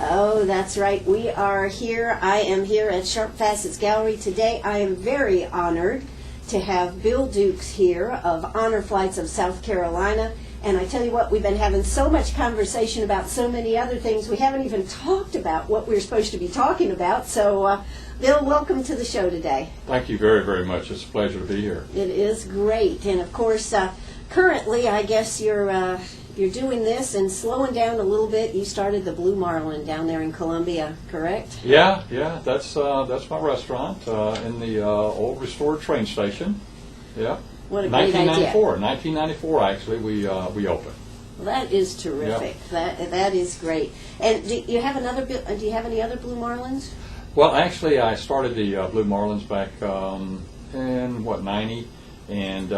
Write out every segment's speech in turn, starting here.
Oh, that's right. We are here. I am here at Sharp Facets Gallery today. I am very honored to have Bill Dukes here of Honor Flights of South Carolina. And I tell you what, we've been having so much conversation about so many other things. We haven't even talked about what we're supposed to be talking about. So, Bill, welcome to the show today. Thank you very, very much. It's a pleasure to be here. It is great. And, of course, currently, I guess you're doing this and slowing down a little bit. You started the Blue Marlin down there in Columbia, correct? Yeah. That's my restaurant in the old restored train station. Yeah. What a great idea. 1994, actually, we opened. Well, that is terrific. Yep. That is great. And do you have any other Blue Marlins? Well, actually, I started the Blue Marlins back in 90, and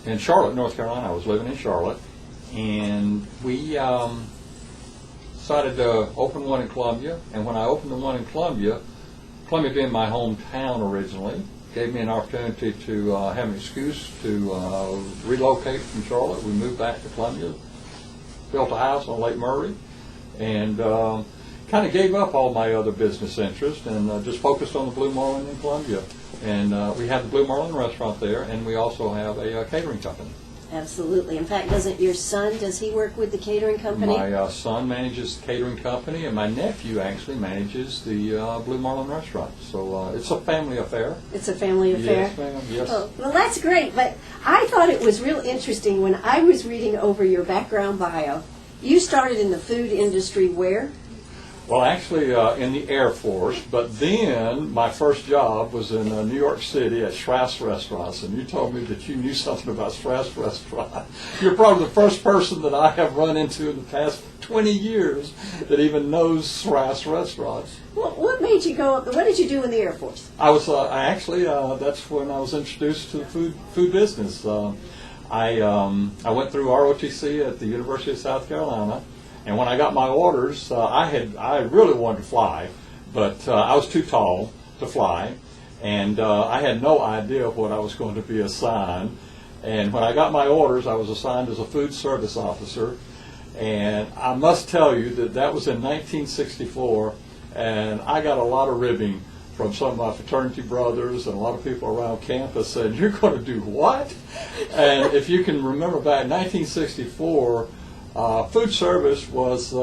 in Charlotte, North Carolina. I was living in Charlotte, and we decided to open one in Columbia. And when I opened the one in Columbia being my hometown originally, gave me an opportunity to have an excuse to relocate from Charlotte. We moved back to Columbia, built a house on Lake Murray, and kind of gave up all my other business interests and just focused on the Blue Marlin in Columbia. And we have the Blue Marlin restaurant there, and we also have a catering company. Absolutely. In fact, does he work with the catering company? My son manages the catering company, and my nephew actually manages the Blue Marlin restaurant. So it's a family affair. It's a family affair? Yes, ma'am. Yes. Oh, well, that's great. But I thought it was real interesting when I was reading over your background bio. You started in the food industry where? Well, actually in the Air Force, but then my first job was in New York City at Strauss Restaurants, and you told me that you knew something about Strauss Restaurant. You're probably the first person that I have run into in the past 20 years that even knows Strauss Restaurants. What made you go up? What did you do in the Air Force? I was actually that's when I was introduced to the food business. I went through ROTC at the University of South Carolina. And when I got my orders, I really wanted to fly, but I was too tall to fly, and I had no idea what I was going to be assigned. And when I got my orders, I was assigned as a food service officer, and I must tell you that was in 1964, and I got a lot of ribbing from some of my fraternity brothers and a lot of people around campus saying, "You're going to do what?" And if you can remember back in 1964, food service was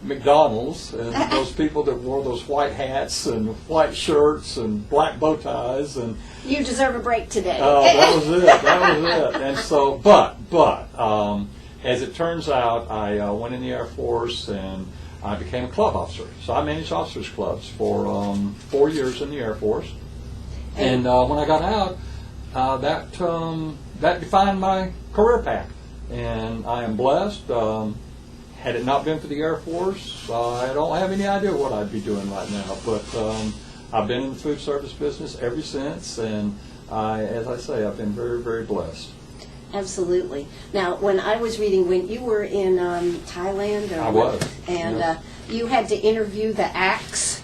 McDonald's and those people that wore those white hats and white shirts and black bow ties. And you deserve a break today. That was it. And so, but as it turns out, I went in the Air Force and I became a club officer. So I managed officers clubs for 4 years in the Air Force. And when I got out, that defined my career path. And I am blessed. Had it not been for the Air Force, I don't have any idea what I'd be doing right now. But I've been in the food service business ever since, and as I say, I've been very, very blessed. Absolutely. Now, when I was reading, when you were in Thailand, I was, and yes. You had to interview the acts,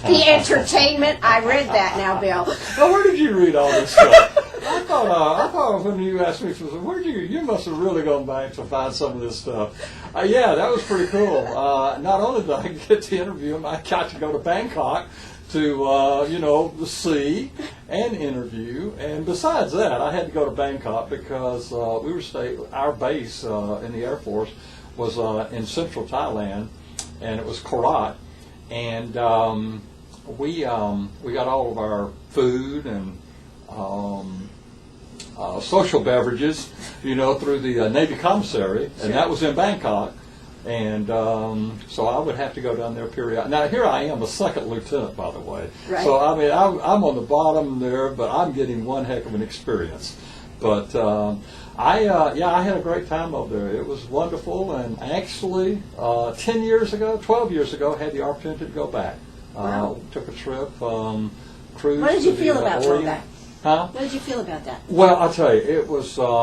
the entertainment. I read that now, Bill. Well, where did you read all this stuff? I thought when you asked me, you must have really gone back to find some of this stuff. Yeah, that was pretty cool. Not only did I get to interview him, I got to go to Bangkok to, see and interview. And besides that, I had to go to Bangkok because our base in the Air Force was in central Thailand, and it was Korat. And we got all of our food and social beverages, through the Navy commissary, and that was in Bangkok. And so I would have to go down there periodically. Now here I am, a second lieutenant, by the way. Right. So I mean, I'm on the bottom there, but I'm getting one heck of an experience. But I had a great time over there. It was wonderful, and actually 12 years ago, had the opportunity to go back. Wow. Took a trip, cruise. What did you feel about going back? Huh? What did you feel about that? Well, I'll tell you, it was, I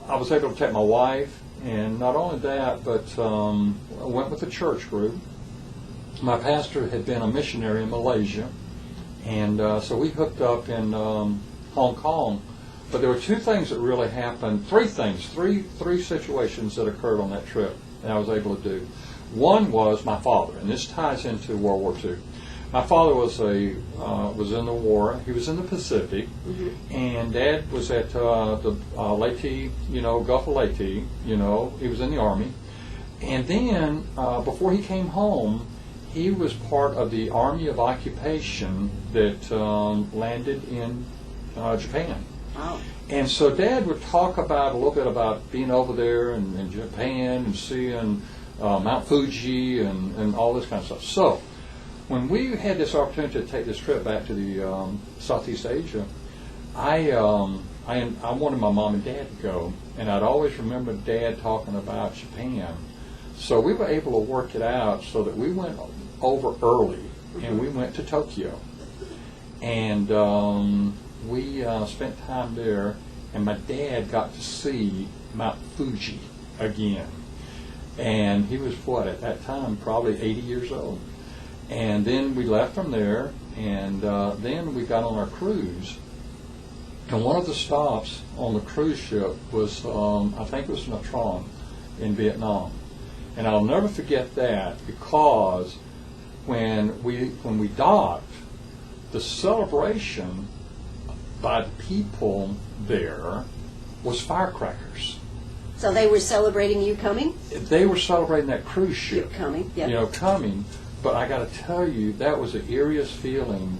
was able to take my wife, and not only that, but I went with a church group. My pastor had been a missionary in Malaysia, and so we hooked up in Hong Kong. But there were two things that really happened, three situations that occurred on that trip that I was able to do. One was my father, and this ties into World War II. My father was in the war. He was in the Pacific, and Dad was at the Leyte, Gulf of Leyte. He was in the Army, and then before he came home, he was part of the Army of Occupation that landed in Japan. Wow. And so Dad would talk about a little bit about being over there in Japan and seeing Mount Fuji and all this kind of stuff. So when we had this opportunity to take this trip back to the Southeast Asia, I wanted my mom and Dad to go, and I'd always remember Dad talking about Japan. So we were able to work it out so that we went over early, and we went to Tokyo. And we spent time there, and my dad got to see Mount Fuji again. And he was, at that time, probably 80 years old. And then we left from there, and then we got on our cruise. And one of the stops on the cruise ship was, I think it was Nha Trang in Vietnam. And I'll never forget that, because when we docked, the celebration by the people there was firecrackers. So they were celebrating you coming? They were celebrating that cruise ship. You coming, yeah. Coming. But I got to tell you, that was the eeriest feeling,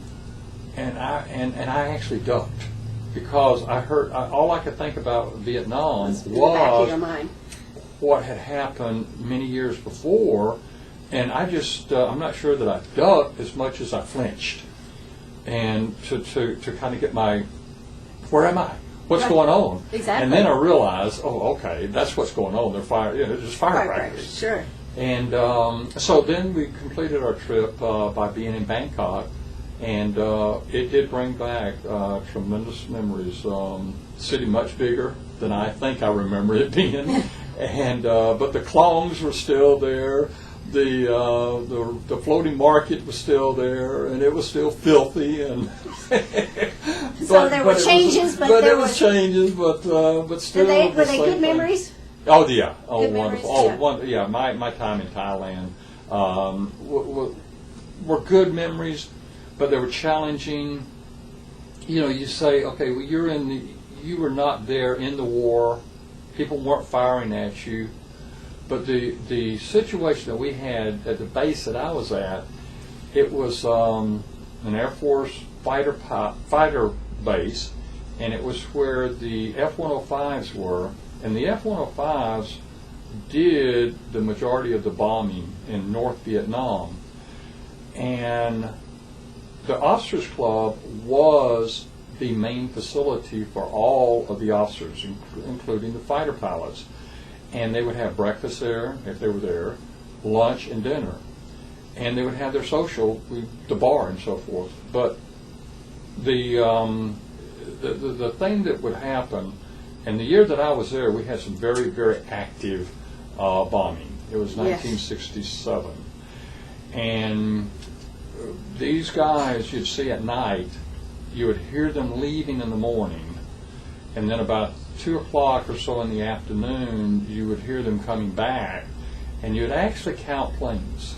and I actually ducked, because I heard all I could think about Vietnam was in the back of your mind. What had happened many years before, and I just I'm not sure that I ducked as much as I flinched, and to kind of get my, where am I? What's going on? Exactly. And then I realized, oh, okay, that's what's going on. They're just firecrackers. Sure. And so then we completed our trip by being in Bangkok, and it did bring back tremendous memories. City much bigger than I think I remember it being, and but the klongs were still there. The floating market was still there, and it was still filthy. And so there were changes, but there was changes, but still. Were they good memories? Oh yeah! Oh Good wonderful! memories, yeah. My time in Thailand were good memories, but they were challenging. You say, okay, well, you were not there in the war. People weren't firing at you. But the situation that we had at the base that I was at, it was an Air Force fighter base, and it was where the F-105s were. And the F-105s did the majority of the bombing in North Vietnam. And the Officers Club was the main facility for all of the officers, including the fighter pilots. And they would have breakfast there, if they were there, lunch and dinner. And they would have their social, the bar and so forth. But the thing that would happen, and the year that I was there, we had some very, very active bombing. It was 1967. And these guys you'd see at night, you would hear them leaving in the morning, and then about 2 o'clock or so in the afternoon, you would hear them coming back, and you'd actually count planes.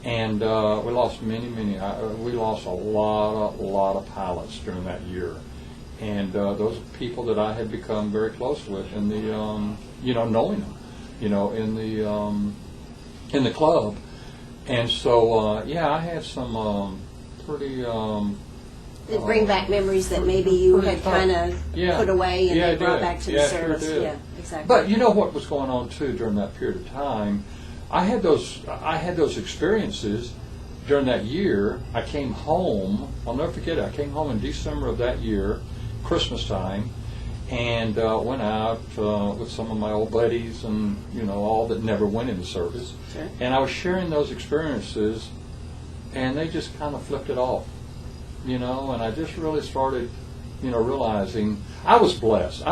And we lost many. We lost a lot of pilots during that year. And those are people that I had become very close with in the, knowing them, in the club. And so, I had some pretty. It bring back memories that maybe you had kind of put away and they brought back to the service. Sure did. Yeah, exactly. But you know what was going on too during that period of time? I had those experiences during that year. I came home. I'll never forget it. I came home in December of that year, Christmas time, and went out with some of my old buddies and all that never went into service. Sure. And I was sharing those experiences, and they just kind of flipped it off. And I just really started, realizing I was blessed.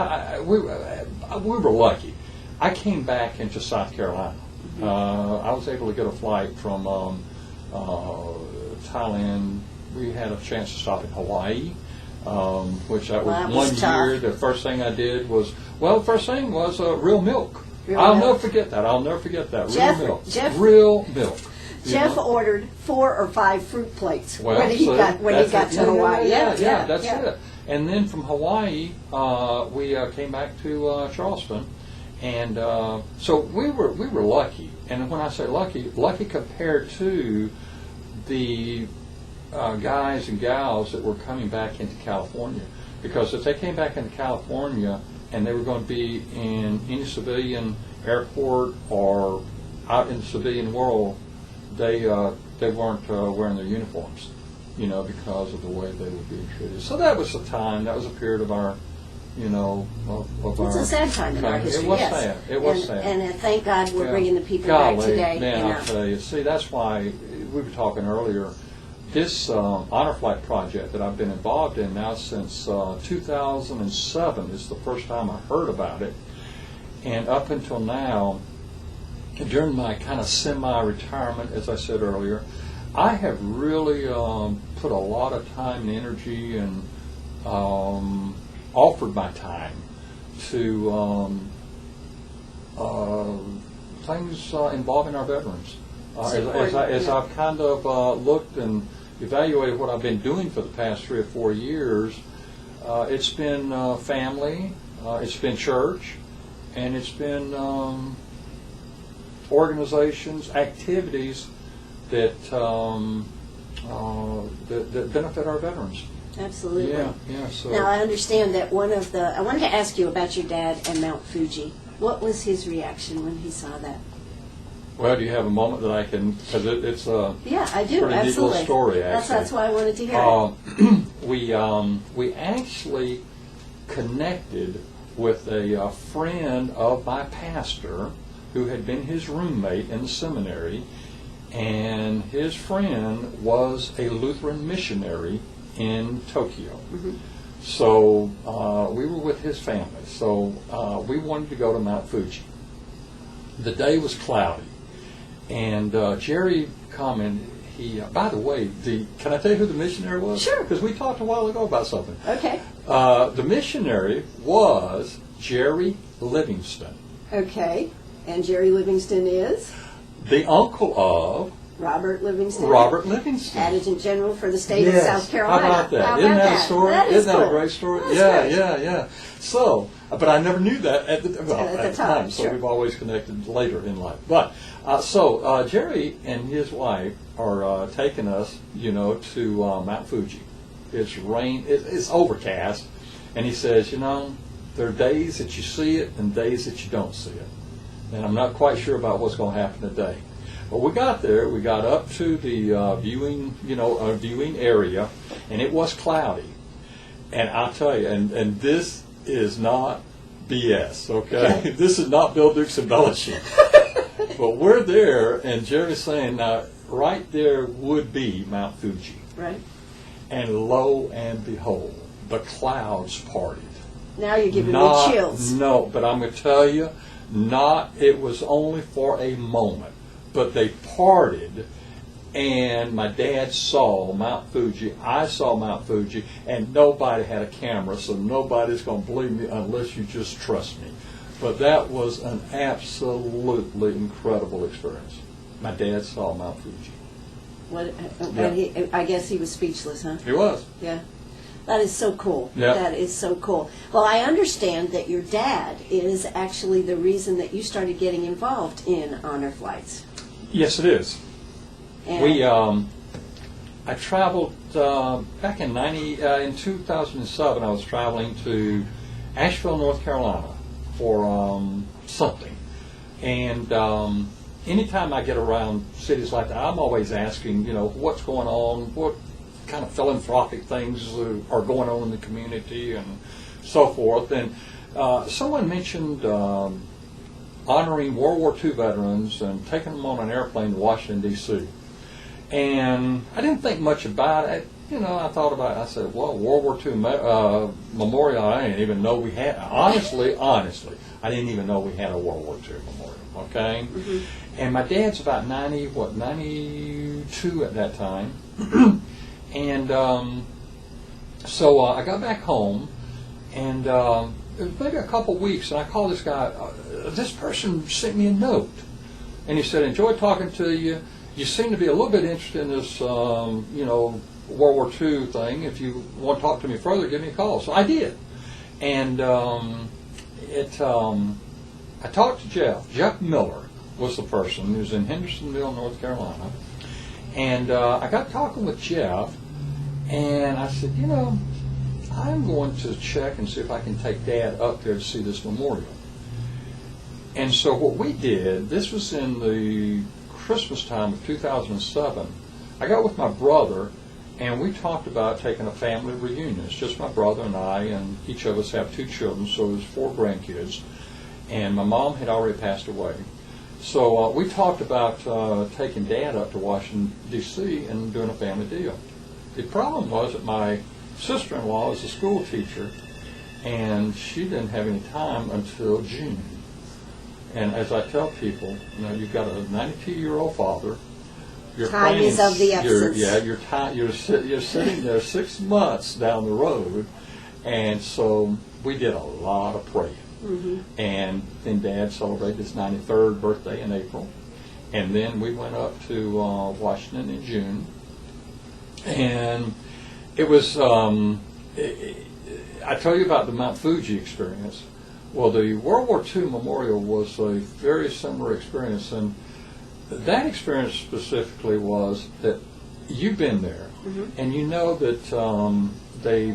We were lucky. I came back into South Carolina. I was able to get a flight from Thailand. We had a chance to stop in Hawaii, which that was one year. The first thing I did was, real milk. Real I'll milk. never forget that. I'll never forget that. Jeff- Real milk. Jeff- Real milk. You Jeff know? ordered 4 or 5 fruit plates Well, when he see, got that's to it. Hawaii. Yeah, that's it. And then from Hawaii, we came back to Charleston, and so we were lucky. And when I say lucky, lucky compared to the guys and gals that were coming back into California, because if they came back into California and they were going to be in any civilian airport or out in the civilian world, they weren't wearing their uniforms, you know, because of the way they were being treated. So that was a time, that was a period of our, you know, of our... It's a sad time in our history, It was yes. sad. It was sad. And thank God we're Yeah. bringing the people back Golly, today. man, and, I'll tell you. See, that's why we were talking earlier. This Honor Flight project that I've been involved in now since 2007 is the first time I heard about it. And up until now, during my kind of semi-retirement, as I said earlier, I have really put a lot of time and energy and offered my time to things involving our veterans. As I've kind of looked and evaluated what I've been doing for the past 3 or 4 years, it's been family, it's been church, and it's been organizations, activities that that benefit our veterans. Absolutely. Yeah. So Now, I understand that I wanted to ask you about your dad and Mount Fuji. What was his reaction when he saw that? well, do you have a moment that I can? Because it's a Yeah, I do, pretty neat absolutely. little story. Actually, That's why I wanted to hear it. We actually connected with a friend of my pastor who had been his roommate in the seminary, and his friend was a Lutheran missionary in Tokyo. Mm-hmm. So we were with his family. So we wanted to go to Mount Fuji. The day was cloudy, and Jerry commented. By the way, can I tell you who the missionary was? Sure. Because we talked a while ago about something. Okay. The missionary was Jerry Livingston, Okay. And Jerry Livingston is? the uncle of Robert Livingston. Robert Livingston. Adjutant General for the state of Yes. South Carolina. How about that? How Isn't about that a story? That is Isn't that a cool. great story? That's Yeah, great. yeah. So, but I never knew that at the time. So sure. we've always connected later in life. But Jerry and his wife are taking us, to Mount Fuji. It's it's overcast, and he says, there are days that you see it and days that you don't see it. And I'm not quite sure about what's going to happen today. But we got there. We got up to the viewing area, and it was cloudy. And I'll tell you, and this is not BS, okay? This is not Bill Duke's embellishing. But we're there, and Jerry's saying, now, right there would be Mount Fuji. Right. And lo and behold, the clouds parted. Now you're giving me chills. No, but I'm going to tell you, it was only for a moment, but they parted, and my dad saw Mount Fuji, I saw Mount Fuji, and nobody had a camera, so nobody's going to believe me unless you just trust me. But that was an absolutely incredible experience. My dad saw Mount Fuji. I guess he was speechless, huh? He was. Yeah. That is so cool. Yeah. That is so cool. Well, I understand that your dad is actually the reason that you started getting involved in honor flights. Yes, it is. And I traveled back in 2007. I was traveling to Asheville, North Carolina for something, and anytime I get around cities like that, I'm always asking, what's going on, what kind of philanthropic things are going on in the community, and so forth. And someone mentioned honoring World War II veterans and taking them on an airplane to Washington, D.C. And I didn't think much about it. I thought about it. I said, well, World War II memorial, I didn't even know we had. Honestly, I didn't even know we had a World War II memorial, okay? Mm-hmm. And my dad's about 92 at that time. And so I got back home, and it was maybe a couple weeks, and I called this guy. This person sent me a note, and he said, "Enjoyed talking to you. You seem to be a little bit interested in this, World War II thing. If you want to talk to me further, give me a call." So I did, and I talked to Jeff. Jeff Miller was the person who was in Hendersonville, North Carolina, and I got talking with Jeff, and I said, I'm going to check and see if I can take Dad up there to see this memorial. And so what we did, this was in the Christmas time of 2007, I got with my brother, and we talked about taking a family reunion. It's just my brother and I, and each of us have 2 children, so there's 4 grandkids, and my mom had already passed away. So we talked about taking Dad up to Washington, D.C. and doing a family deal. The problem was that my sister-in-law is a school teacher, and she didn't have any time until June. And as I tell people, you've got a 92-year-old father. Your time is of the essence. You're sitting there 6 months down the road, and so we did a lot of praying. Mm-hmm. And then Dad celebrated his 93rd birthday in April, and then we went up to Washington in June, and it was, I tell you about the Mount Fuji experience. Well, the World War II memorial was a very similar experience, and that experience specifically was that you've been there, mm-hmm. and you know that they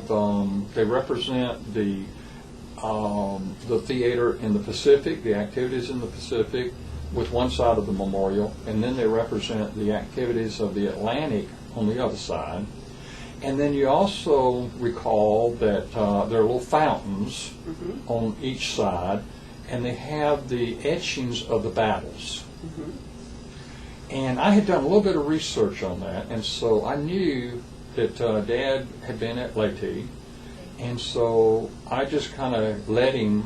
represent the theater in the Pacific, the activities in the Pacific, with one side of the memorial, and then they represent the activities of the Atlantic on the other side. And then you also recall that there are little fountains mm-hmm. on each side, and they have the etchings of the battles. Mm-hmm. And I had done a little bit of research on that, and so I knew that Dad had been at Leyte, and so I just kind of led him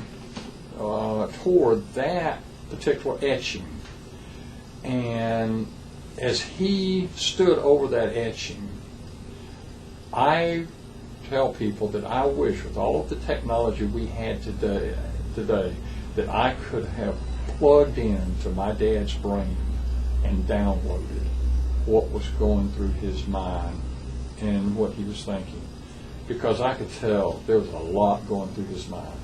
toward that particular etching. And as he stood over that etching, I tell people that I wish, with all of the technology we had today, that I could have plugged into my dad's brain and downloaded what was going through his mind and what he was thinking. Because I could tell there was a lot going through his mind.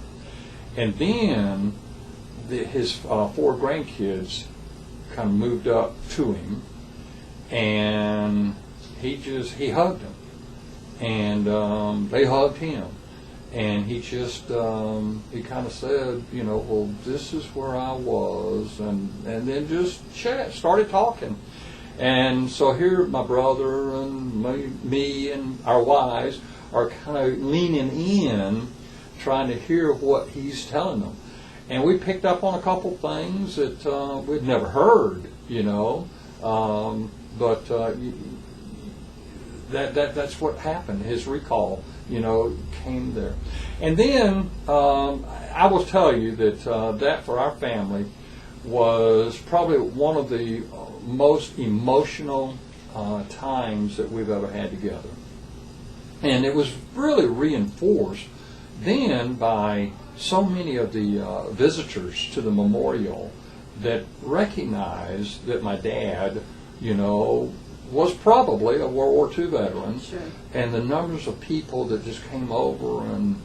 And then his 4 grandkids kind of moved up to him, and he hugged them. And they hugged him, and he just he kind of said, well, this is where I was, and then just started talking. And so here my brother and me and our wives are kind of leaning in, trying to hear what he's telling them. And we picked up on a couple things that we'd never heard, but that's what happened. His recall, came there. And then I will tell you that that for our family was probably one of the most emotional times that we've ever had together. And it was really reinforced then by so many of the visitors to the memorial that recognized that my dad, was probably a World War II veteran. Sure. And the numbers of people that just came over and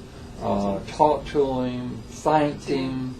talked to him, thanked him,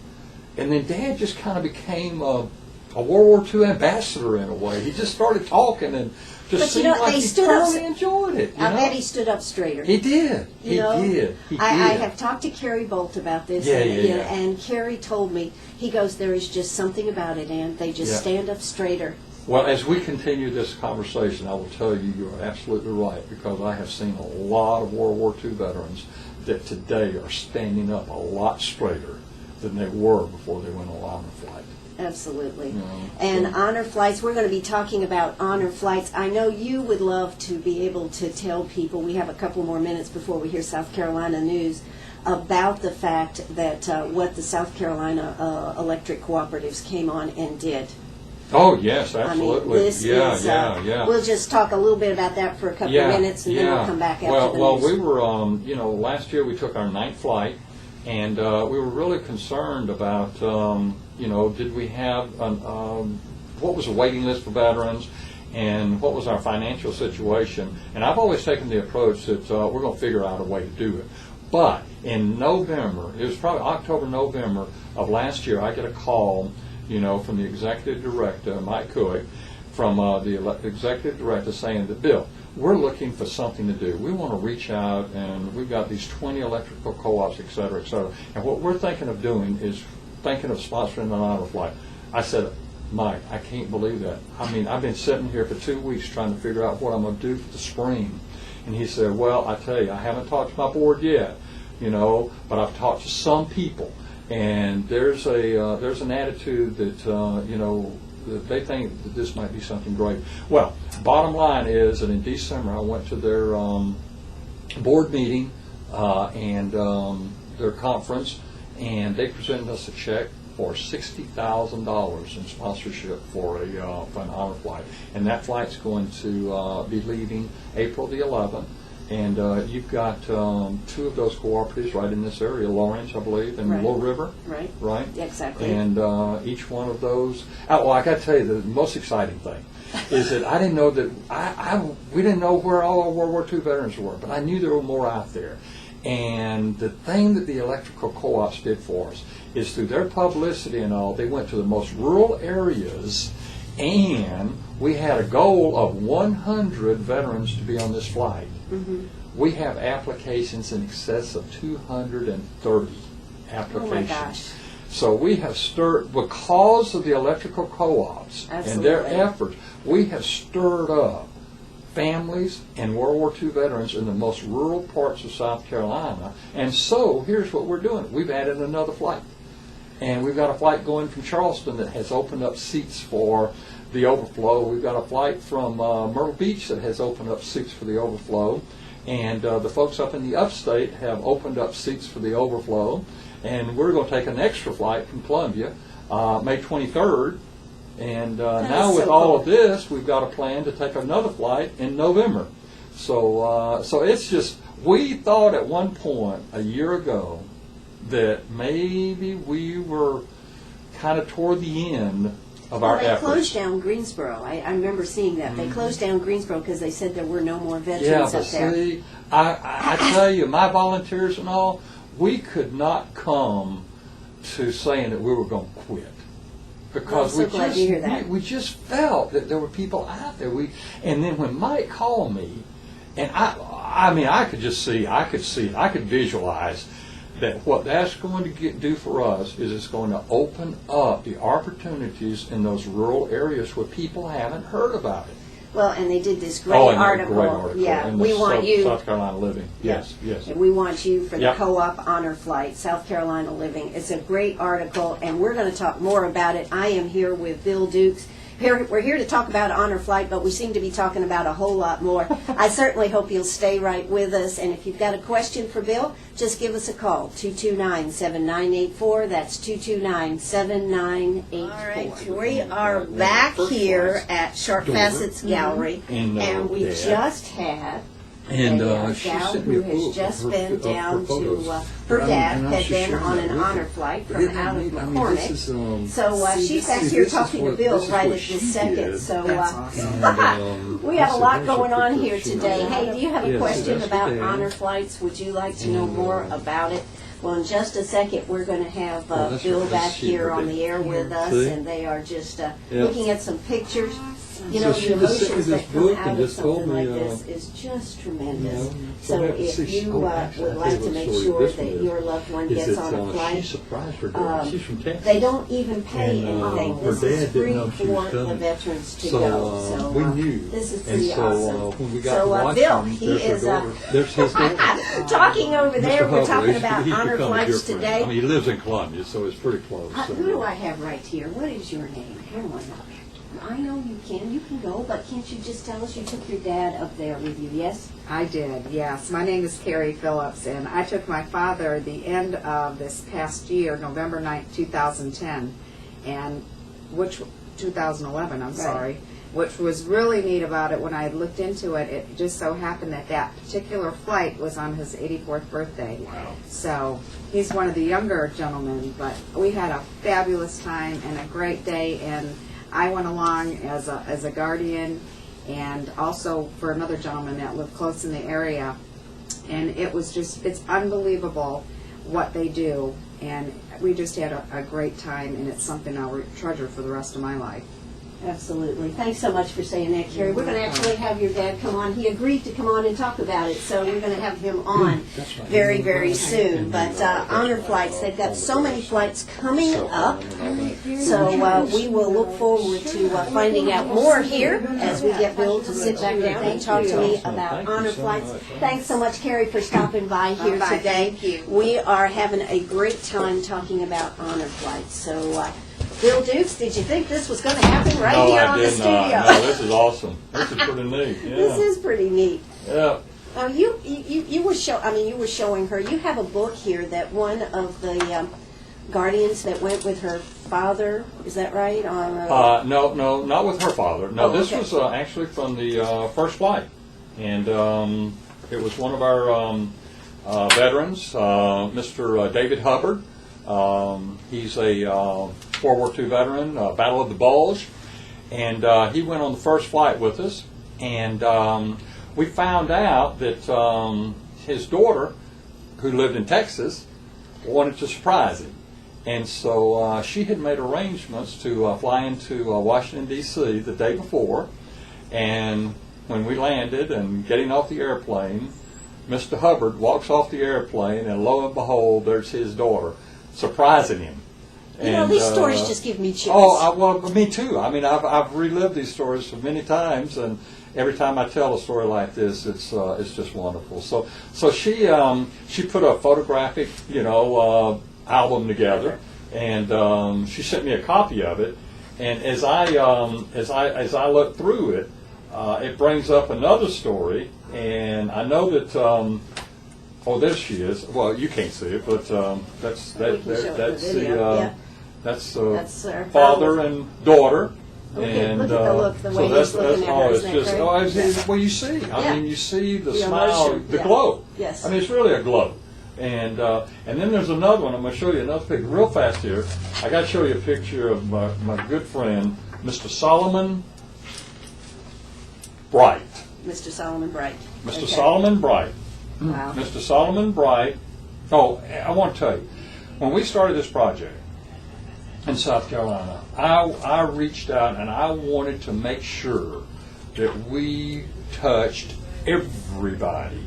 and then Dad just kind of became a World War II ambassador in a way. He just started talking and just seemed like he thoroughly enjoyed it. I bet he stood up straighter. He did. He did. I have talked to Kerry Bolt about this, and Kerry told me, he goes, there is just something about it, and they just stand up straighter. Well, as we continue this conversation, I will tell you, you are absolutely right, because I have seen a lot of World War II veterans that today are standing up a lot straighter than they were before they went on honor flight. Absolutely. And honor flights, we're going to be talking about honor flights. I know you would love to be able to tell people, we have a couple more minutes before we hear South Carolina news, about the fact that what the South Carolina electric cooperatives came on and did. Oh, yes, absolutely. We'll just talk a little bit about that for a couple of minutes, and then we'll come back after the news. Well, we were, last year we took our 9th flight, And we were really concerned about, did we have, what was the waiting list for veterans, and what was our financial situation. And I've always taken the approach that we're going to figure out a way to do it. But in November, it was probably October, November of last year, I get a call, from the executive director, Mike Cook, from the executive director saying that, Bill, we're looking for something to do. We want to reach out, and we've got these 20 electrical co-ops, et cetera, et cetera. And what we're thinking of doing is thinking of sponsoring an honor flight. I said, Mike, I can't believe that. I mean, I've been sitting here for 2 weeks trying to figure out what I'm going to do for the spring. And he said, well, I tell you, I haven't talked to my board yet, but I've talked to some people. And there's an attitude that, that they think that this might be something great. Well, bottom line is that in December I went to their board meeting and their conference, and they presented us a check for $60,000 in sponsorship for an honor flight. And that flight's going to be leaving April the 11th. And you've got two of those cooperatives right in this area, Lawrence, I believe, and Little River. Right. Right? Yeah, exactly. And each one of those. Well, I got to tell you, the most exciting thing is that I didn't know that we didn't know where all our World War II veterans were, but I knew there were more out there. And the thing that the electrical co-ops did for us is through their publicity and all, they went to the most rural areas, and we had a goal of 100 veterans to be on this flight. Mm-hmm. We have applications in excess of 230 applications. Oh my gosh. So we have stirred, because of the electrical co-ops and their efforts, we have stirred up families and World War II veterans in the most rural parts of South Carolina. And so here's what we're doing. We've added another flight. And we've got a flight going from Charleston that has opened up seats for the overflow. We've got a flight from Myrtle Beach that has opened up seats for the overflow. And the folks up in the upstate have opened up seats for the overflow. And we're going to take an extra flight from Columbia May 23rd. And now with all of this, we've got a plan to take another flight in November. So it's just, we thought at one point a year ago that maybe we were kind of toward the end of our efforts. They closed down Greensboro. I remember seeing that. They closed down Greensboro because they said there were no more veterans up there. Yeah, but see, I tell you, my volunteers and all, we could not come to saying that we were going to quit. Because we just felt that there were people out there. And then when Mike called me, and I could just see, I could visualize that what that's going to do for us is it's going to open up the opportunities in those rural areas where people haven't heard about it. Well, and they did this great article. Great article. Yeah, in we want you. South Carolina Living. Yes, yes. And we want you for the co-op honor flight, South Carolina Living. It's a great article, and we're going to talk more about it. I am here with Bill Dukes. We're here to talk about honor flight, but we seem to be talking about a whole lot more. I certainly hope you'll stay right with us. And if you've got a question for Bill, just give us a call, 229-7984. That's 229-7984. All right, we are back here at Sharp Facets Gallery, and we just had a gal who has just been down to, her dad had been on an honor flight from out of McCormick. So she's back here talking to Bill right at this second. So we have a lot going on here today. Hey, do you have a question about honor flights? Would you like to know more about it? Well, in just a second, we're going to have Bill back here on the air with us, and they are just looking at some pictures. You know, the emotions that come out of something like this is just tremendous. So if you would like to make sure that your loved one gets on a flight, they don't even pay anything. This is free for the veterans to go. So this is pretty awesome. So Bill, he is talking over there. We're talking about honor flights today. I mean, he lives in Columbia, so it's pretty close. Who do I have right here? What is your name? Come on up. I know you can. You can go, but can't you just tell us you took your dad up there with you, yes? I did, yes. My name is Carrie Phillips, and I took my father at the end of this past year, November 9th, 2010, and which 2011, I'm Right. sorry. Which was really neat about it, when I looked into it, it just so happened that that particular flight was on his 84th birthday. Wow. So he's one of the younger gentlemen, but we had a fabulous time and a great day, and I went along as a guardian and also for another gentleman that lived close in the area. And it was just, it's unbelievable what they do, and we just had a great time, and it's something I'll treasure for the rest of my life. Absolutely. Thanks so much for saying that, Carrie. We're going to actually have your dad come on. He agreed to come on and talk about it, so we're going to have him on very, very soon. But honor flights, they've got so many flights coming up, so we will look forward to finding out more here as we get Bill to sit back down and talk to me about honor flights. Thanks so much, Carrie, for stopping by here Bye-bye. today. Thank you. We are having a great time talking about honor flights. So, Bill Dukes, did you think this was going to happen right No, here I on the did studio? not. No, this is awesome. This is pretty neat. Yeah. This is pretty neat. Yeah. You were you were showing her. You have a book here that one of the guardians that went with her father. Is that right? No, not with her father. No, Oh, this okay. was actually from the first flight, and it was one of our veterans, Mr. David Hubbard. He's a World War II veteran, Battle of the Bulge, and he went on the first flight with us, and we found out that his daughter, who lived in Texas, wanted to surprise him. And so she had made arrangements to fly into Washington, D.C. the day before, and when we landed and getting off the airplane, Mr. Hubbard walks off the airplane, and lo and behold, there's his daughter, surprising him. You know, these stories just give me chills. Well, me too. I mean, I've relived these stories so many times, and every time I tell a story like this, it's just wonderful. So she put a photographic, album together, and she sent me a copy of it. And as I look through it, it brings up another story, and I know that. Oh, there she is. Well, you can't see it, but that's That's father and daughter. Okay, And look at the look, the way he's looking at her, isn't that great? well, you see. I Yeah. mean, you see the The smile, emotion, the yeah. glow. Yes. I mean, it's really a glow. And then there's another one. I'm going to show you another picture real fast here. I got to show you a picture of my good friend, Mr. Solomon Bright. Mr. Solomon Bright. Mr. Okay. Solomon Bright. Wow. Mr. Solomon Bright. Oh, I want to tell you, when we started this project in South Carolina, I reached out and I wanted to make sure that we touched everybody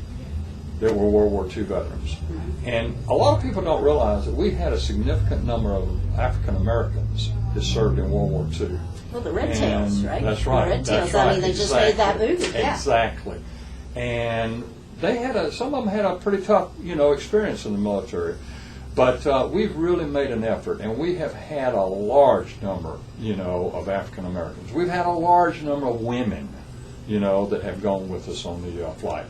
that were World War II veterans. And a lot of people don't realize that we had a significant number of African Americans that served in World War II. Well, the Red Tails, And right? That's right. The Red That's Tails. right. I mean, they just made that movie. Yeah. Exactly. And they had some of them had a pretty tough, experience in the military. But we've really made an effort, and we have had a large number, of African Americans. We've had a large number of women, that have gone with us on the flight.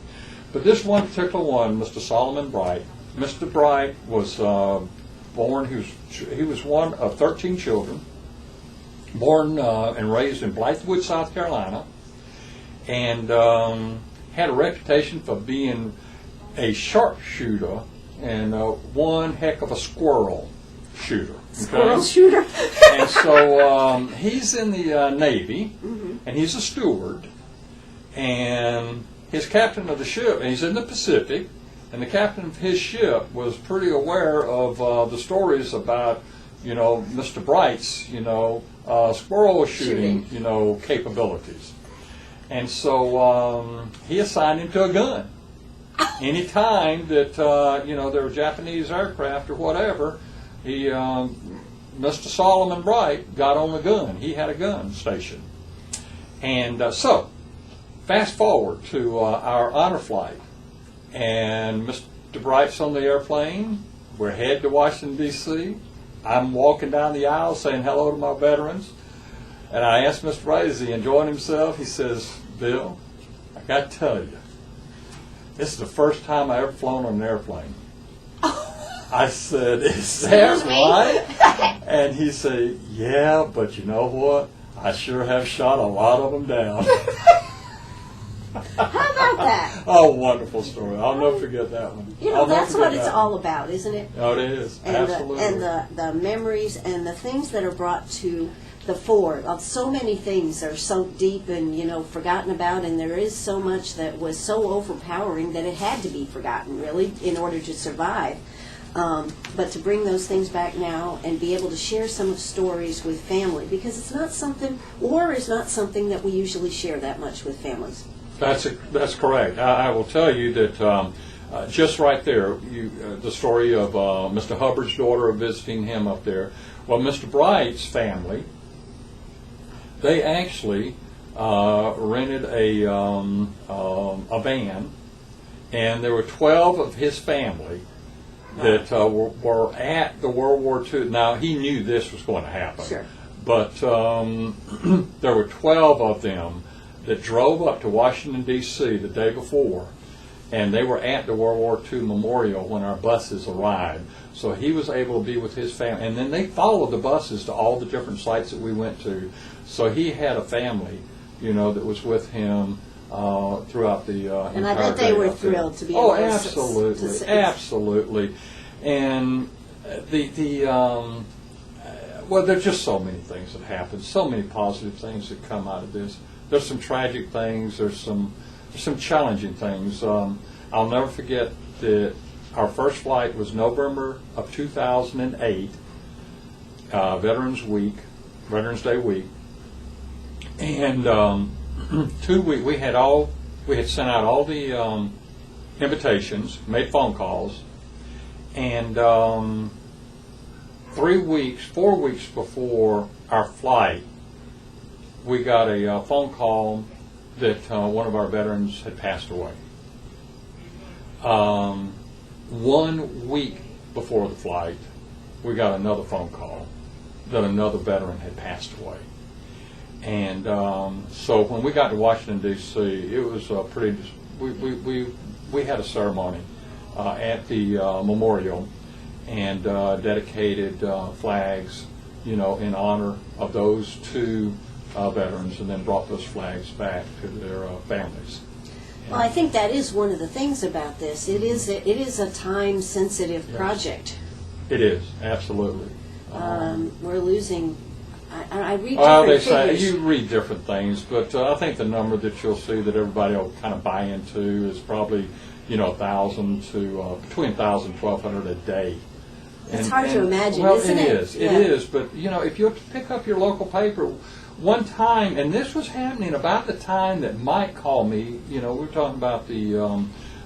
But this one particular one, Mr. Solomon Bright, Mr. Bright was born. He was one of 13 children, born and raised in Blythewood, South Carolina, and had a reputation for being a sharpshooter and one heck of a squirrel shooter. Okay? Squirrel shooter. And so he's in the Navy, and he's a steward, and his captain of the ship, and he's in the Pacific, and the captain of his ship was pretty aware of the stories about, Mr. Bright's, squirrel shooting, capabilities. And so he assigned him to a gun. Any time that, there were Japanese aircraft or whatever, Mr. Solomon Bright got on the gun. He had a gun station. And so, fast forward to our honor flight, and Mr. Bright's on the airplane. We're headed to Washington, D.C. I'm walking down the aisle saying hello to my veterans, and I asked Mr. Bright, is he enjoying himself? He says, Bill, I got to tell you, this is the first time I ever flown on an airplane. I said, is that right? And he said, yeah, but you know what? I sure have shot a lot of them down. How about that? Oh, wonderful story. I'll never forget that one. You know, I'll never that's what forget it's that all one. about, isn't it? Oh, it is. And Absolutely. the memories and the things that are brought to the fore. So many things are sunk deep and, you know, forgotten about, and there is so much that was so overpowering that it had to be forgotten, really, in order to survive. But to bring those things back now and be able to share some of the stories with family, because it's not something, war is not something that we usually share that much with families. That's correct. I will tell you that just right there, the story of Mr. Hubbard's daughter visiting him up there. Well, Mr. Bright's family, they actually rented a van, and there were 12 of his family that were at the World War II. Now, he knew this was going to happen. Sure. But there were 12 of them that drove up to Washington, D.C. the day before, and they were at the World War II memorial when our buses arrived. So he was able to be with his family. And then they followed the buses to all the different sites that we went to. So he had a family, you know, that was with him throughout the And I entire bet they day were up there. thrilled to be Oh, able to absolutely, absolutely. And well, there's just so many things that happen, so many positive things that come out of this. There's some tragic things, there's some challenging things. I'll never forget that our first flight was November of 2008, Veterans Day week, and 2 weeks we had sent out all the invitations, made phone calls, and 4 weeks before our flight, we got a phone call that one of our veterans had passed away. 1 week before the flight, we got another phone call that another veteran had passed away. And so when we got to Washington, D.C., it was we had a ceremony at the memorial and dedicated flags, you know, in honor of those two veterans, and then brought those flags back to their families. Well, I think that is one of the things about this. It is a time-sensitive Yes. project. It is, absolutely. We're losing. I read Well, different they say figures. you read different things, but I think the number that you'll see that everybody will kind of buy into is probably, you know, 1,000 to between 1,000 and 1,200 a day. It's hard to imagine, well, isn't it? It Yeah. is. But you know, if you pick up your local paper, one time, and this was happening about the time that Mike called me. You know, we were talking about the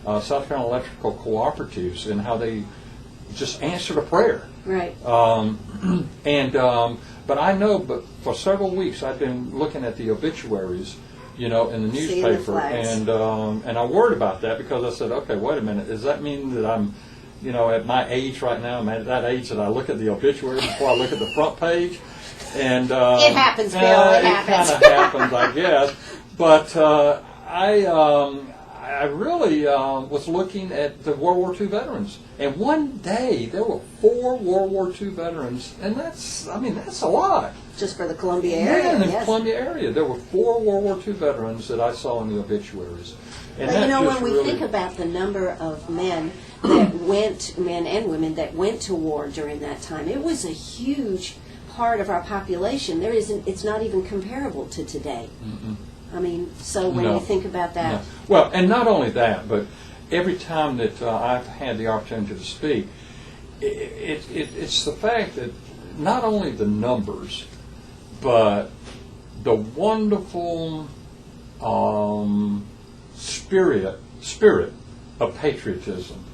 South Carolina Electrical Cooperatives and how they just answered a prayer. Right. But I know, but for several weeks I've been looking at the obituaries, you know, in the Seeing the newspaper, flags. and I worried about that because I said, okay, wait a minute, does that mean that I'm, you know, at my age right now, I'm at that age that I look at the obituary before I look at the front page? And It happens, Bill. It happens. kind of happens, I guess. But I really was looking at the World War II veterans, and one day there were 4 World War II veterans, and that's a lot. Just for the Columbia Yeah, area. in the Yes. Columbia area, there were 4 World War II veterans that I saw in the obituaries. And But that you know, just when we really, think about the number of men that went, men and women that went to war during that time, it was a huge part of our population. It's not even comparable to today. I mean, so when No. you think about that, No. Well, and not only that, but every time that I've had the opportunity to speak, it's the fact that not only the numbers, but the wonderful spirit of patriotism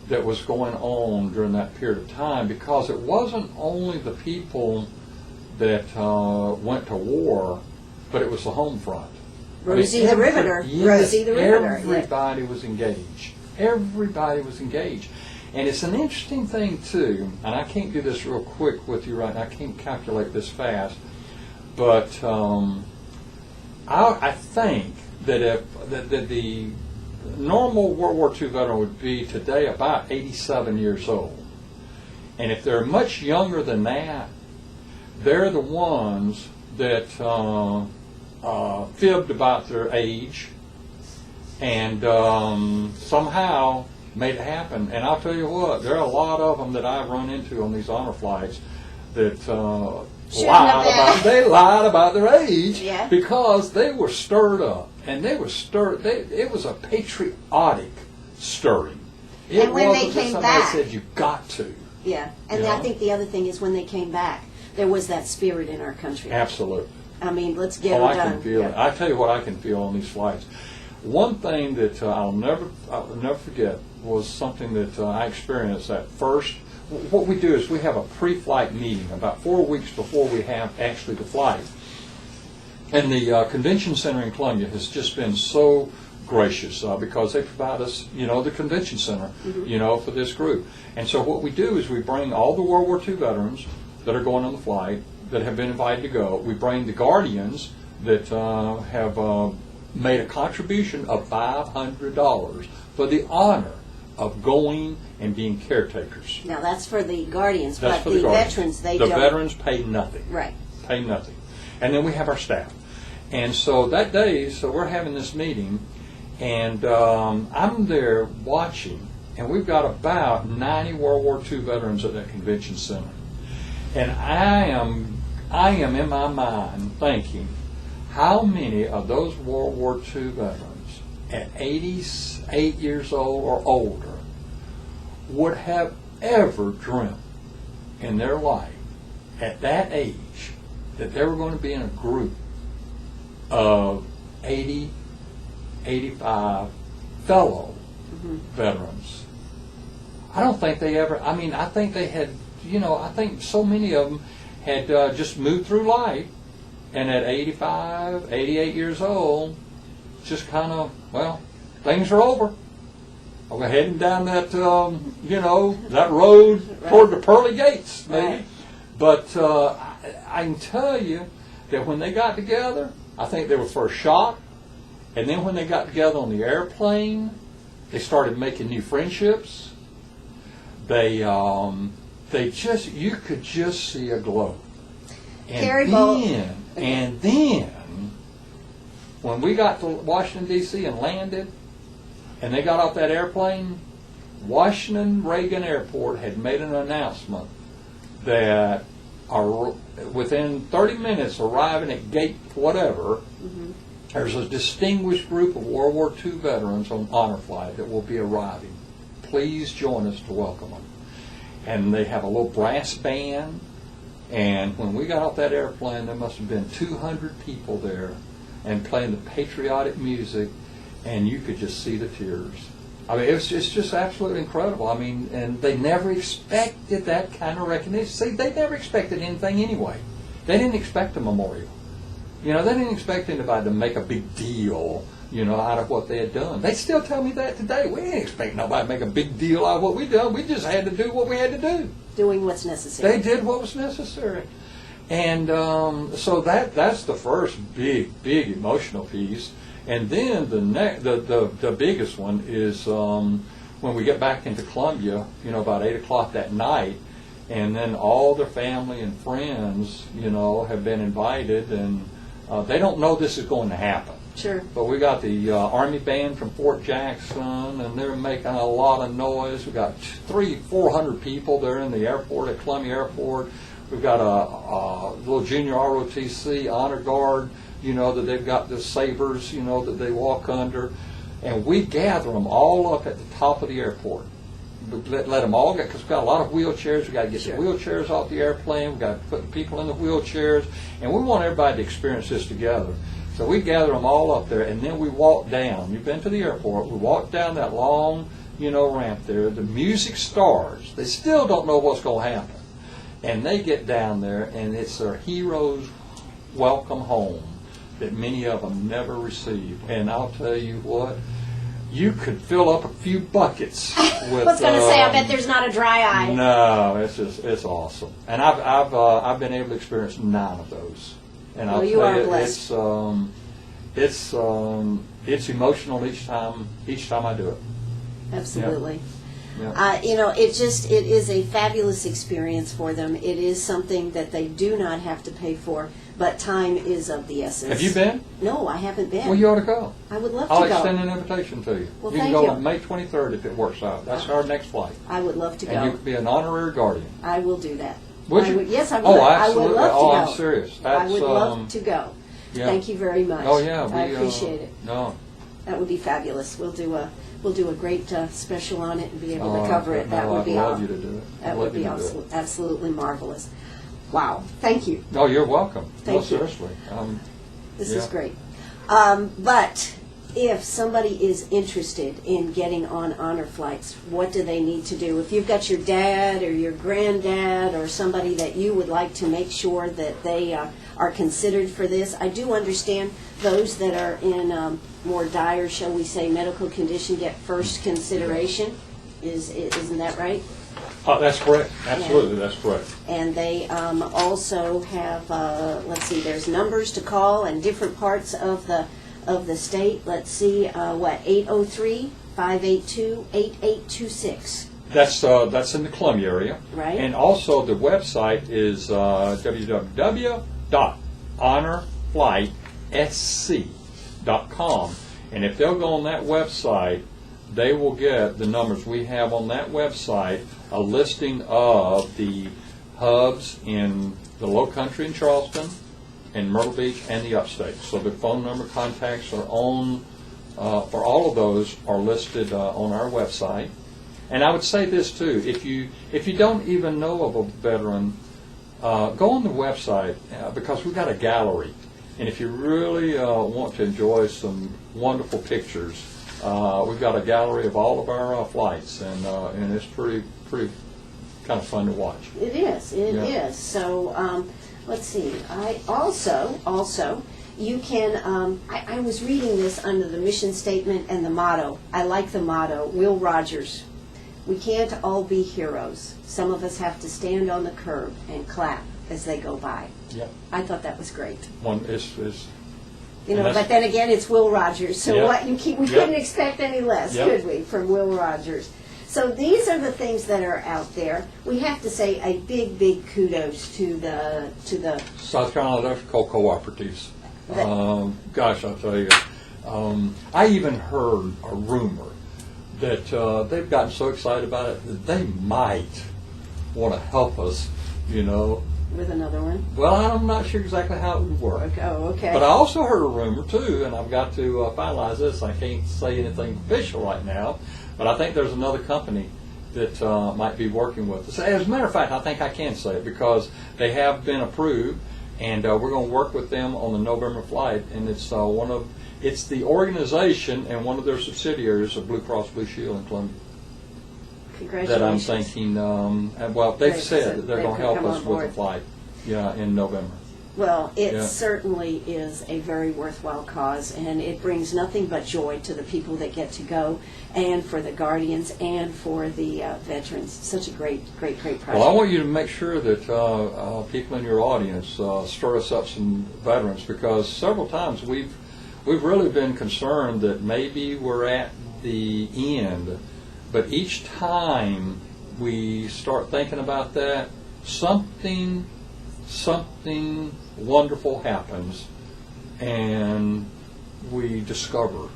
that was going on during that period of time, because it wasn't only the people that went to war, but it was the home front. Rosie the Riveter. Yes, Rosie the Riveter. everybody was engaged. Everybody was engaged. And it's an interesting thing, too, and I can't do this real quick with you right now. I can't calculate this fast. But I think that that the normal World War II veteran would be today about 87 years old. And if they're much younger than that, they're the ones that fibbed about their age and somehow made it happen. And I'll tell you what, there are a lot of them that I've run into on these honor flights that they lied about their age because they were stirred up. And they were stirred. It was a patriotic stirring. And when they came somebody back, said you got to. Yeah, and I think the other thing is when they came back, there was that spirit in our country. Absolutely. I mean, let's get it I done. can feel it. I tell you what I can feel on these flights. One thing that I'll never forget was something that I experienced at first. What we do is we have a pre-flight meeting about 4 weeks before we have actually the flight. And the convention center in Columbia has just been so gracious because they provide us, the convention center, for this group. And so what we do is we bring all the World War II veterans that are going on the flight that have been invited to go. We bring the guardians that have made a contribution of $500 for the honor of going and being caretakers. Now that's for the guardians, That's but for the guardians. veterans, the don't. veterans pay nothing. Right. Pay nothing. And then we have our staff. And so that day, we're having this meeting, and I'm there watching, and we've got about 90 World War II veterans at that convention center. And I am in my mind thinking, how many of those World War II veterans at 88 years old or older would have ever dreamt in their life at that age that they were going to be in a group of 80, 85 fellow veterans. I don't think they ever, I think they had, I think so many of them had just moved through life, and at 85, 88 years old, just kind of, things are over. We're heading down that, that road toward the pearly gates, maybe. Right. But I can tell you that when they got together, I think they were first shocked, and then when they got together on the airplane, they started making new friendships. They just, you could just see a glow. And then, when we got to Washington, D.C. and landed, and they got off that airplane, Washington Reagan Airport had made an announcement that within 30 minutes arriving at gate whatever, there's a distinguished group of World War II veterans on honor flight that will be arriving. Please join us to welcome them. And they have a little brass band, and when we got off that airplane, there must have been 200 people there and playing the patriotic music, and you could just see the tears. It's just absolutely incredible. And they never expected that kind of recognition. See, they never expected anything anyway. They didn't expect a memorial. They didn't expect anybody to make a big deal, out of what they had done. They still tell me that today. We didn't expect nobody to make a big deal out of what we done. We just had to do what we had to do. Doing what's necessary. They did what was necessary. And so that's the first big emotional piece. And then the biggest one is when we get back into Columbia, about 8 o'clock that night, and then all their family and friends, have been invited, and they don't know this is going to happen. Sure. But we got the Army band from Fort Jackson, and they're making a lot of noise. We got 300-400 people there in the airport at Columbia Airport. We've got a little junior ROTC honor guard, that they've got the sabers, that they walk under, and we gather them all up at the top of the airport. Let them all get, because we've got a lot of wheelchairs. We've got to get the wheelchairs off the airplane. We've got to put people in the wheelchairs, and we want everybody to experience this together. So we gather them all up there, and then we walk down. You've been to the airport. We walk down that long, ramp there. The music starts. They still don't know what's going to happen. And they get down there, and it's their hero's welcome home that many of them never received. And I'll tell you what, you could fill up a few buckets with. I was going to say, I bet there's not a dry eye. No, it's awesome. And I've been able to experience 9 of those. And I'll you tell are you, blessed. it's emotional each time I do it. Absolutely. Yeah. It is a fabulous experience for them. It is something that they do not have to pay for. but time is of the essence. Have you been? No, I haven't been. Well, you ought to go. I would love I'll to go. extend an invitation to you. Well, you thank can go you. on May 23rd if it works out. That's our next flight. I would love to go. And you could be an honorary guardian. I will do that. Would I you? would, yes, I would. Oh, I absolutely. would love to Oh, go. I'm serious. I That's, would love to go. yeah. Thank you very much. Oh, yeah. I appreciate it. No. That would be fabulous. We'll do a great special on it and be able to cover it. That no, would I'd be love awesome. you to do it. That I'd would love be you to do it. absolutely marvelous. Wow. Thank you. No, you're welcome. Thank no, you. seriously. This Yeah. is great. But if somebody is interested in getting on honor flights, what do they need to do? If you've got your dad or your granddad or somebody that you would like to make sure that they are considered for this, I do understand those that are in more dire, shall we say, medical condition get first consideration. Isn't that right? That's correct. Absolutely, that's correct. And they also have, let's see, there's numbers to call in different parts of the state. Let's see, 803-582-8826. That's in the Columbia area. Right. And also the website is www.honorflightsc.com. And if they'll go on that website, they will get the numbers we have on that website, a listing of the hubs in the Low Country in Charleston, in Myrtle Beach, and the Upstate. So the phone number contacts are on, for all of those are listed on our website. And I would say this too, if you don't even know of a veteran, go on the website because we've got a gallery. And if you really want to enjoy some wonderful pictures, we've got a gallery of all of our flights, and it's pretty kind of fun to watch. It is. It is. Yeah. So let's see. I also you can. I was reading this under the mission statement and the motto. I like the motto. Will Rogers. We can't all be heroes. Some of us have to stand on the curb and clap as they go by. Yep. I thought that was great. One is You know, And that's- but then again, it's Will Rogers. So Yep. we Yep. couldn't expect any less, Yep. could we, from Will Rogers? So these are the things that are out there. We have to say a big, big kudos to the South Carolina Electrical Cooperatives. That- Gosh, I'll tell you. I even heard a rumor that they've gotten so excited about it that they might want to help us, with another one. Well, I'm not sure exactly how it would work. Oh, okay. But I also heard a rumor, too, and I've got to finalize this. I can't say anything official right now, but I think there's another company that might be working with us. As a matter of fact, I think I can say it because they have been approved, and we're going to work with them on the November flight, and it's it's the organization and one of their subsidiaries of Blue Cross Blue Shield in Columbia that I'm Congratulations. thinking, well, they've They've said said that they're they going to could help come us on with the board. flight, in November. Well, it Yeah. certainly is a very worthwhile cause, and it brings nothing but joy to the people that get to go, and for the guardians, and for the veterans. Such a great project. Well, I want you to make sure that people in your audience stir us up some veterans, because several times we've really been concerned that maybe we're at the end, but each time we start thinking about that, something wonderful happens, and we discover,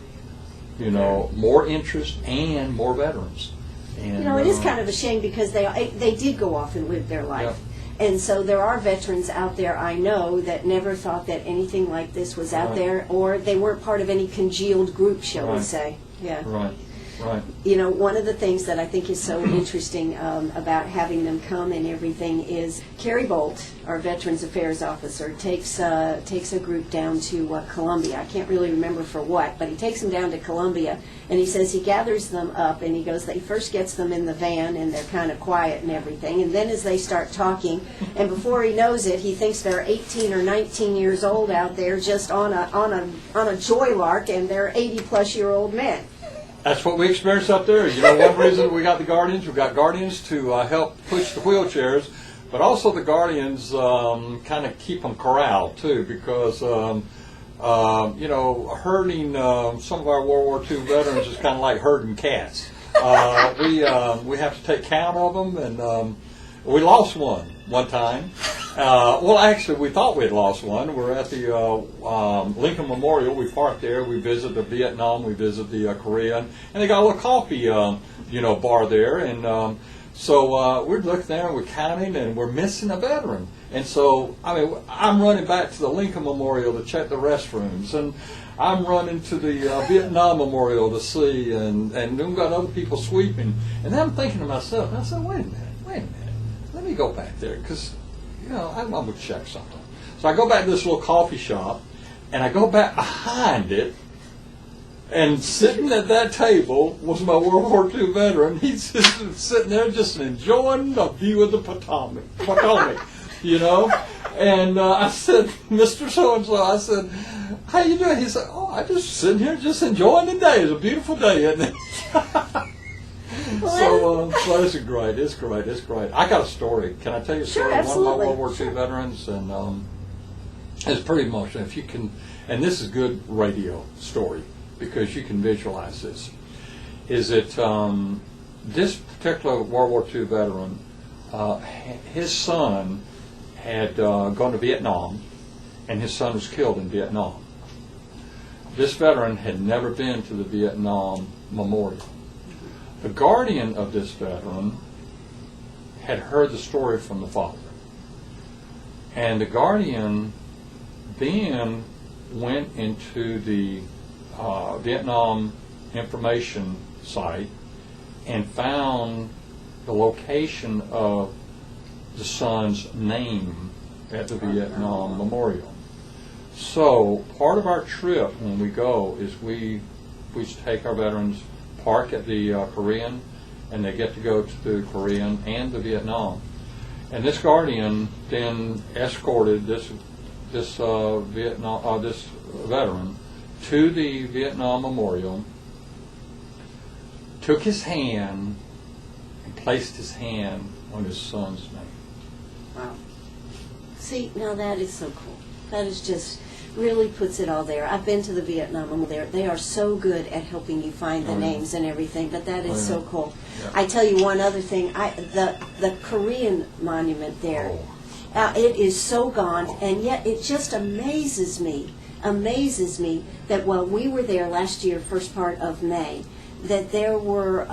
more interest and more veterans. And, It is kind of a shame because they did go off and live their life. And so there are veterans out there, I know, that never thought that anything like this was out Right. there, or they weren't part of any congealed group, shall we Right. say. Yeah. Right. One of the things that I think is so interesting about having them come and everything is Kerry Bolt, our Veterans Affairs Officer, takes a group down to Columbia. I can't really remember for what, but he takes them down to Columbia, and he says he gathers them up, and he goes, he first gets them in the van, and they're kind of quiet and everything, and then as they start talking, and before he knows it, he thinks they're 18 or 19 years old out there just on a joy lark, and they're 80-plus-year-old men. That's what we experienced up there. One reason we got the Guardians, we've got Guardians to help push the wheelchairs, but also the Guardians kind of keep them corralled, too, because, herding some of our World War II veterans is kind of like herding cats. We have to take count of them, and We lost one time. Well, actually, we thought we had lost one. We're at the Lincoln Memorial. We parked there. We visited the Vietnam. We visited the Korean, and they got a little coffee, bar there. And so we're looking there and we're counting, and we're missing a veteran. And so, I'm running back to the Lincoln Memorial to check the restrooms, and I'm running to the Vietnam Memorial to see, and we've got other people sweeping. And then I'm thinking to myself, I said, wait a minute, let me go back there, because, I'm going to check something. So I go back to this little coffee shop, and I go back behind it, and sitting at that table was my World War II veteran. He's just sitting there just enjoying the view of the Potomac. And I said, Mr. So-and-so, I said, how you doing? He said, I just sitting here just enjoying the day. It's a beautiful day, isn't it? So it's great. It's great. I got a story. Can I tell you a story? Sure, absolutely. One of my World War II veterans, and it's pretty emotional. If you can, and this is good radio story because you can visualize this. Is that this particular World War II veteran, his son had gone to Vietnam, and his son was killed in Vietnam. This veteran had never been to the Vietnam Memorial. The guardian of this veteran had heard the story from the father. And the guardian then went into the Vietnam information site and found the location of the son's name at the Vietnam Memorial. So part of our trip when we go is we take our veterans, park at the Korean, and they get to go to the Korean and the Vietnam. And this guardian then escorted this veteran to the Vietnam Memorial, took his hand, and placed his hand on his son's name. Wow. See, now that is so cool. That is just really puts it all there. I've been to the Vietnam Memorial. They are so good at helping you find the names and everything, but that is so cool. Yeah. I tell you one other thing. The Korean monument there, it is so gaunt, and yet it just amazes me that while we were there last year, first part of May, that there were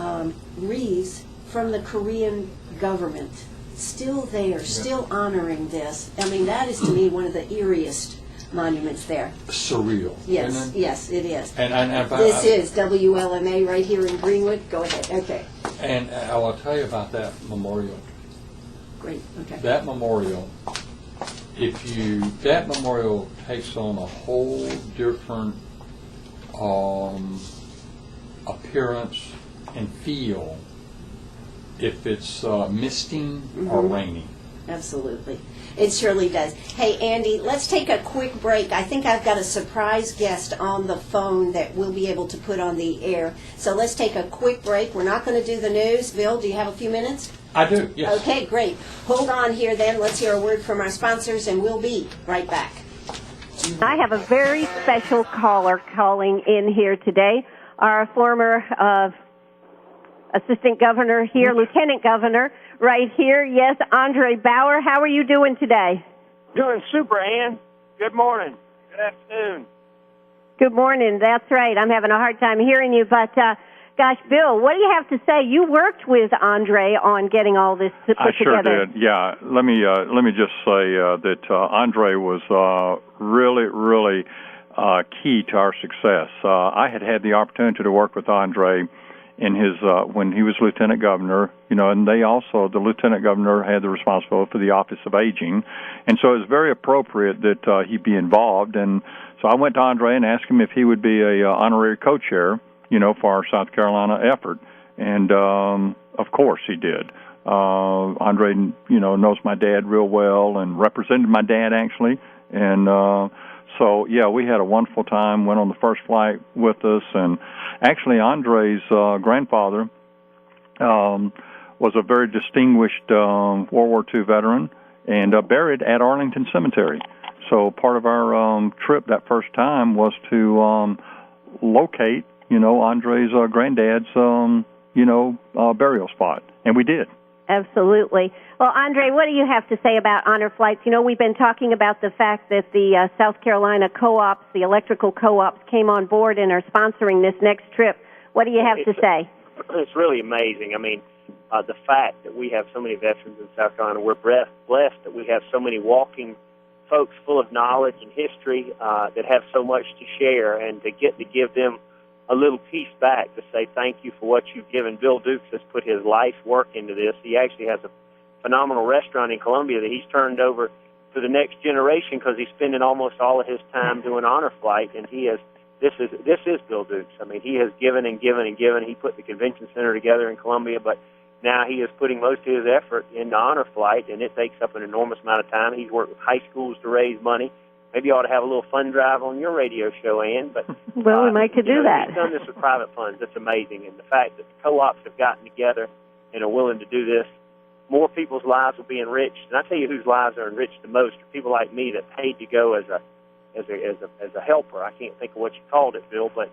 wreaths from the Korean government still there, still honoring this. I mean, that is to me one of the eeriest monuments there. Surreal. Yes, yes, it is. And This is WLMA right here in Greenwood. Go ahead. Okay. And I will tell you about that memorial. Great. Okay. That memorial, that memorial takes on a whole different appearance and feel if it's misting or raining. Absolutely. It surely does. Hey, Andy, let's take a quick break. I think I've got a surprise guest on the phone that we'll be able to put on the air. So let's take a quick break. We're not going to do the news. Bill, do you have a few minutes? I do, yes. Okay, great. Hold on here then. Let's hear a word from our sponsors, and we'll be right back. I have a very special caller calling in here today. Our former assistant governor here, lieutenant governor, right here. Yes, Andre Bauer. How are you doing today? Doing super, Ann. Good morning. Good afternoon. Good morning. That's right. I'm having a hard time hearing you, but gosh, Bill, what do you have to say? You worked with Andre on getting all this put together. I sure did. Yeah. Let me just say that Andre was really key to our success. I had the opportunity to work with Andre in his when he was lieutenant governor, and the lieutenant governor had the responsibility for the Office of Aging, and so it was very appropriate that he be involved. And so I went to Andre and asked him if he would be a honorary co-chair, for our South Carolina effort, and of course he did. Andre, knows my dad real well and represented my dad actually, and so, yeah, we had a wonderful time, went on the first flight with us, and actually Andre's grandfather was a very distinguished World War II veteran and buried at Arlington Cemetery. So part of our trip that first time was to locate, Andre's granddad's, burial spot, and we did. Absolutely. Well, Andre, what do you have to say about honor flights? You know, we've been talking about the fact that the South Carolina co-ops, the electrical co-ops, came on board and are sponsoring this next trip. What do you have to say? It's really amazing. I mean, the fact that we have so many veterans in South Carolina, we're blessed that we have so many walking folks full of knowledge and history that have so much to share, and to get to give them a little piece back to say thank you for what you've given. Bill Dukes has put his life work into this. He actually has a phenomenal restaurant in Columbia that he's turned over to the next generation because he's spending almost all of his time doing honor flight, and he has. This is Bill Dukes. I mean, he has given and given and given. He put the convention center together in Columbia, but now he is putting most of his effort into honor flight, and it takes up an enormous amount of time. He's worked with high schools to raise money. Maybe you ought to have a little fund drive on your radio show, Ann. But well, we might could do that. He's done this with private funds. That's amazing. And the fact that the co-ops have gotten together and are willing to do this, more people's lives will be enriched. And I tell you whose lives are enriched the most are people like me that paid to go as a helper. I can't think of what you called it, Bill, but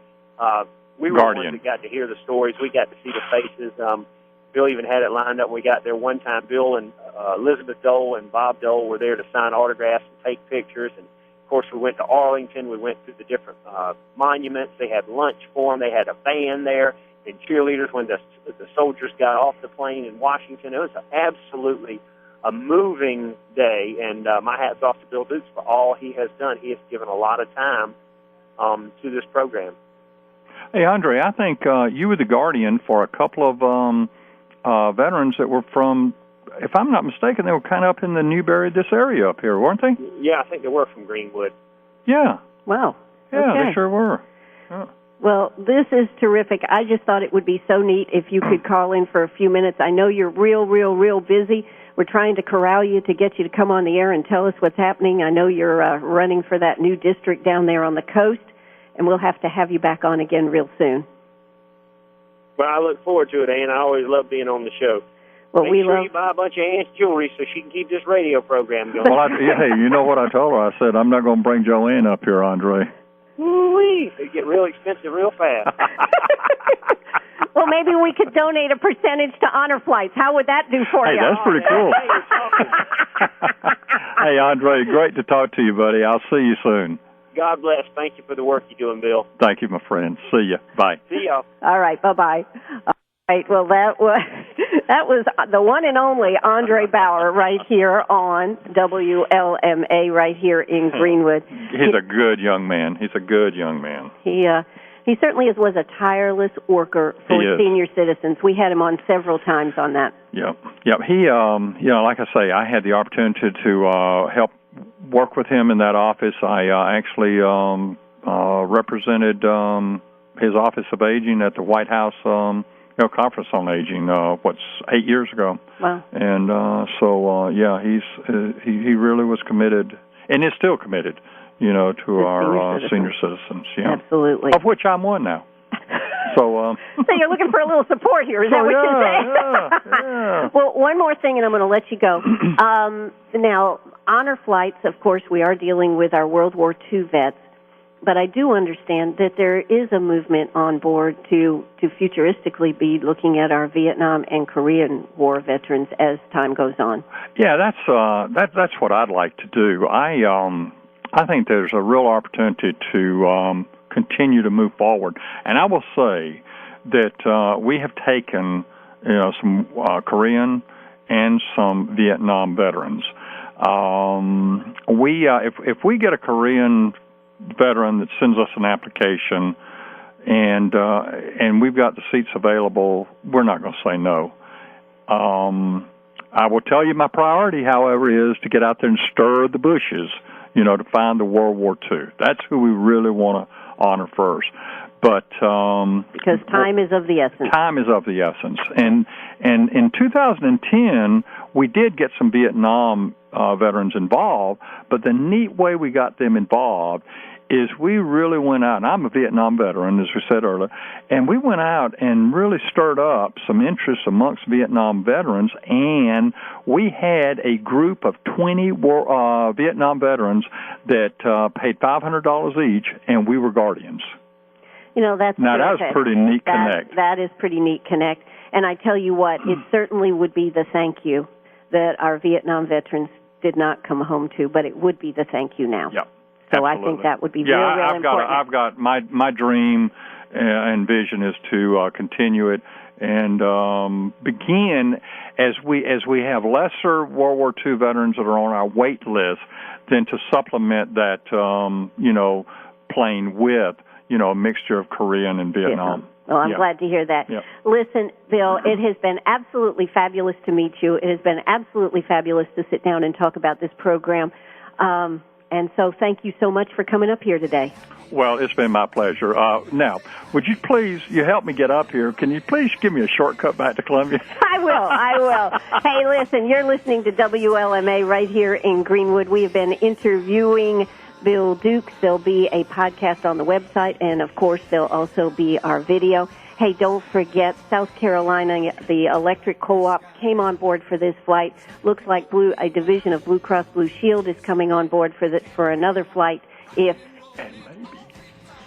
we were the ones that got to hear the stories. We got to see the faces. Bill even had it lined up when we got there one time. Bill and Elizabeth Dole and Bob Dole were there to sign autographs and take pictures. And, of course, we went to Arlington. We went through the different monuments. They had lunch for them. They had a band there and cheerleaders when the soldiers got off the plane in Washington. It was absolutely a moving day, and my hat's off to Bill Dukes for all he has done. He has given a lot of time to this program. Hey, Andre, I think you were the guardian for a couple of veterans that were from, if I'm not mistaken, they were kind of up in the Newberry, this area up here, weren't they? Yeah, I think they were from Greenwood. Yeah. Wow. Yeah, okay. They sure were. Yeah. Well, this is terrific. I just thought it would be so neat if you could call in for a few minutes. I know you're real busy. We're trying to corral you to get you to come on the air and tell us what's happening. I know you're running for that new district down there on the coast, and we'll have to have you back on again real soon. Well, I look forward to it, Ann. I always love being on the show. Well, Make sure you buy a bunch of Ann's jewelry so she can keep this radio program going. Well, hey, you know what I told her? I said, I'm not going to bring Joanne up here, Andre. Woo-wee. They get real expensive real fast. Well, maybe we could donate a percentage to honor flights. How would that do for you? Hey, that's pretty cool. Hey, Andre, great to talk to you, buddy. I'll see you soon. God bless. Thank you for the work you're doing, Bill. Thank you, my friend. See you. Bye. See y'all. All right, bye-bye. All right, well, that was the one and only Andre Bauer right here on WLMA right here in Greenwood. He's a good young man. He's a good young man. He certainly was a tireless worker for senior citizens. We had him on several times on that. Yep. He, like I say, I had the opportunity to help work with him in that office. I actually represented his Office of Aging at the White House Conference on Aging, 8 years ago. Wow. And he really was committed, and is still committed, to our senior citizens. Yeah. Absolutely. Of which I'm one now. So you're looking for a little support here. Is that what you're saying? Yeah. Well, one more thing, and I'm going to let you go. Now, honor flights, of course, we are dealing with our World War II vets, but I do understand that there is a movement on board to futuristically be looking at our Vietnam and Korean War veterans as time goes on. Yeah, that's what I'd like to do. I think there's a real opportunity to continue to move forward. And I will say that we have taken some Korean and some Vietnam veterans. If we get a Korean veteran that sends us an application and we've got the seats available, we're not going to say no. I will tell you my priority, however, is to get out there and stir the bushes, to find the World War II. That's who we really want to honor first. But because time is of the essence. Time is of the essence. And in 2010, we did get some Vietnam veterans involved, but the neat way we got them involved is we really went out, and I'm a Vietnam veteran, as we said earlier, and we went out and really stirred up some interest amongst Vietnam veterans, and we had a group of 20 Vietnam veterans that paid $500 each, and we were guardians. That was a pretty neat connect. That is pretty neat connect. And I tell you what, it certainly would be the thank you that our Vietnam veterans did not come home to, but it would be the thank you now. Yeah. So Absolutely. I think that would be real important. I've got my dream and vision is to continue it and begin as we have lesser World War II veterans that are on our wait list, then to supplement that plane with a mixture of Korean and Vietnam. Well, I'm glad to hear that. Yeah. Listen, Bill, it has been absolutely fabulous to meet you. It has been absolutely fabulous to sit down and talk about this program. And so thank you so much for coming up here today. Well, it's been my pleasure. Now, would you please, you help me get up here. Can you please give me a shortcut back to Columbia? I will. Hey, listen, you're listening to WLMA right here in Greenwood. We have been interviewing Bill Dukes. There'll be a podcast on the website, and, of course, there'll also be our video. Hey, don't forget, South Carolina, the electric co-op came on board for this flight. Looks like a division of Blue Cross Blue Shield is coming on board for another flight.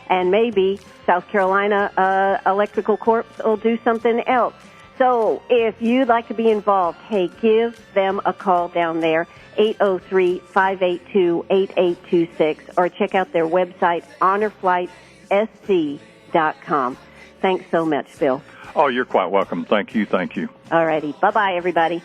And maybe South Carolina Electrical Corp will do something else. So if you'd like to be involved, hey, give them a call down there, 803-582-8826, or check out their website, honorflightsSC.com. Thanks so much, Bill. Oh, you're quite welcome. Thank you. All righty. Bye-bye, everybody.